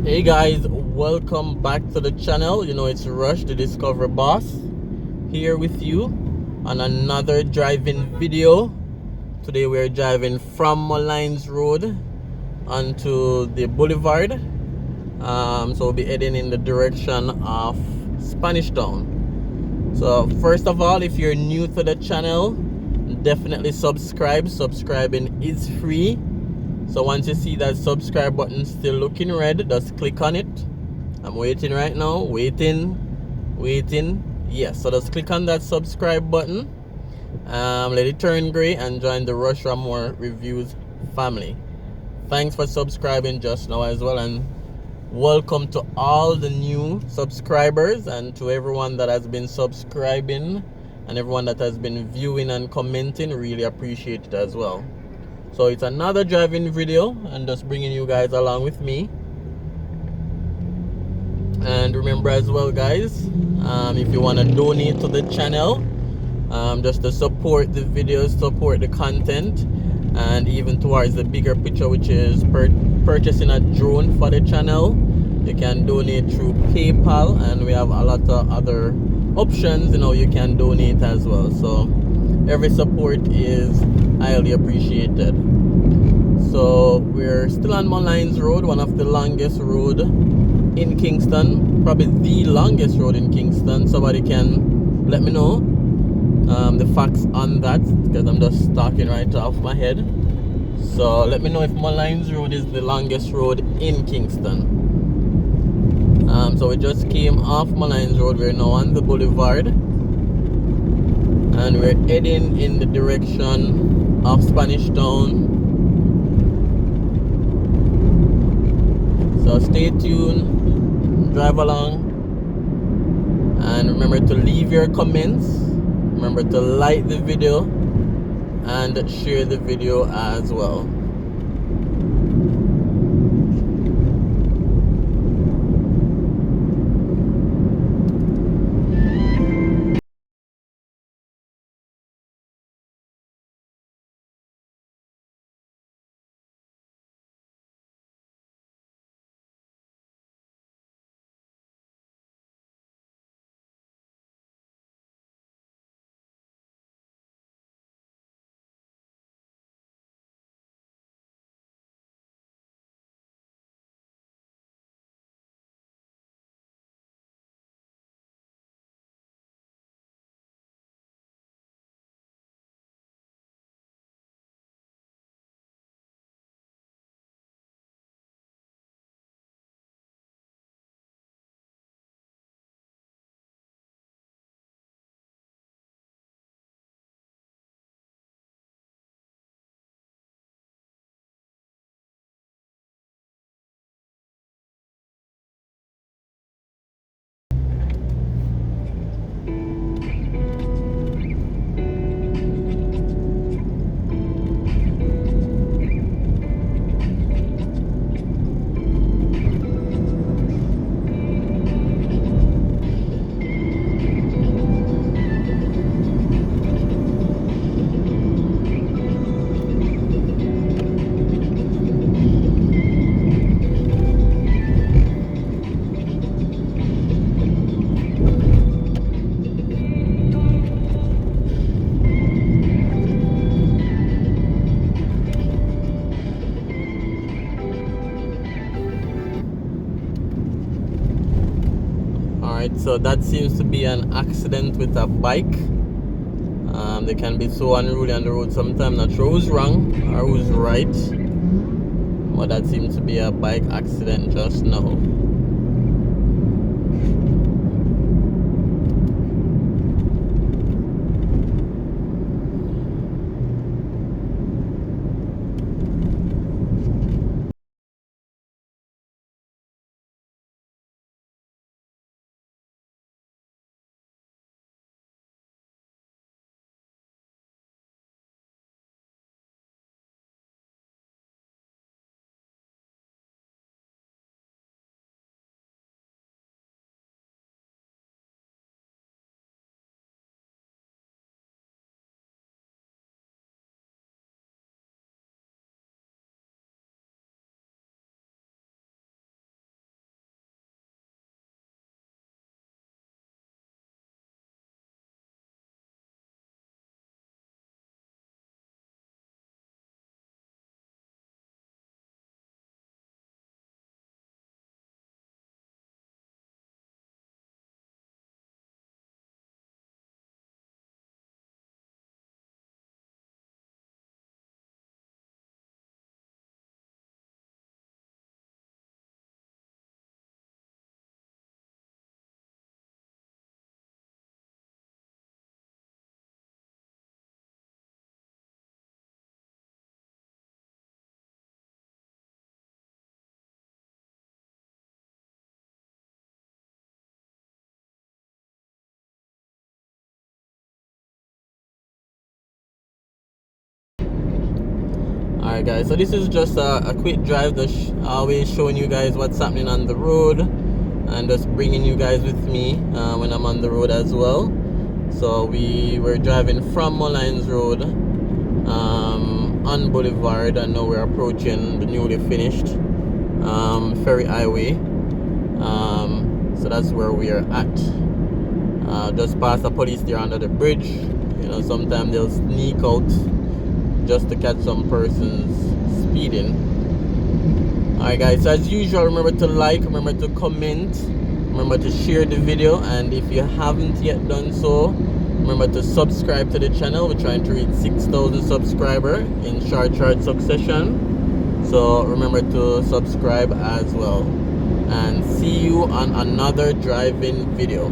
Hey guys, welcome back to the channel. You know, it's Rush, the Discover Boss, here with you on another driving video. Today we're driving from MOLYNES Road onto the Boulevard. So we'll be heading in the direction of Spanish Town. So first of all, if you're new to the channel, definitely subscribe. Subscribing is free. So once you see that subscribe button still looking red, just click on it. I'm waiting right now, waiting. Yes, so just click on that subscribe button. Let it turn gray and join the Raymore Reviews family. Thanks for subscribing just now as well, and welcome to all the new subscribers and to everyone that has been subscribing and everyone that has been viewing and commenting. Really appreciate it as well. So it's another driving video and just bringing you guys along with me. And remember as well, guys, if you want to donate to the channel, just to support the videos, support the content, and even towards the bigger picture, which is purchasing a drone for the channel, you can donate through PayPal, and we have a lot of other options, you know, you can donate as well. So every support is highly appreciated. So we're still on MOLYNES Road, one of the longest road in Kingston, probably the longest road in Kingston. Somebody can let me know the facts on that, because I'm just talking right off my head. So let me know if MOLYNES Road is the longest road in Kingston. So we just came off MOLYNES Road. We're now on the Boulevard, and we're heading in the direction of Spanish Town. So stay tuned, drive along, and remember to leave your comments. Remember to like the video and share the video as well. Alright, so that seems to be an accident with a bike. They can be so unruly on the road sometimes. Not sure who's wrong or who's right, but that seems to be a bike accident just now. Alright guys, so this is just a quick drive, just always showing you guys what's happening on the road and just bringing you guys with me when I'm on the road as well. So we were driving from MOLYNES Road on Boulevard, and now we're approaching the newly finished Ferry Highway. So that's where we are at. Just past the police there under the bridge. You know, sometimes they'll sneak out just to catch some persons speeding. Alright guys, so as usual, remember to like, remember to comment, remember to share the video, and if you haven't yet done so, remember to subscribe to the channel. We're trying to reach 6,000 subscribers in short succession, so remember to subscribe as well, and see you on another driving video.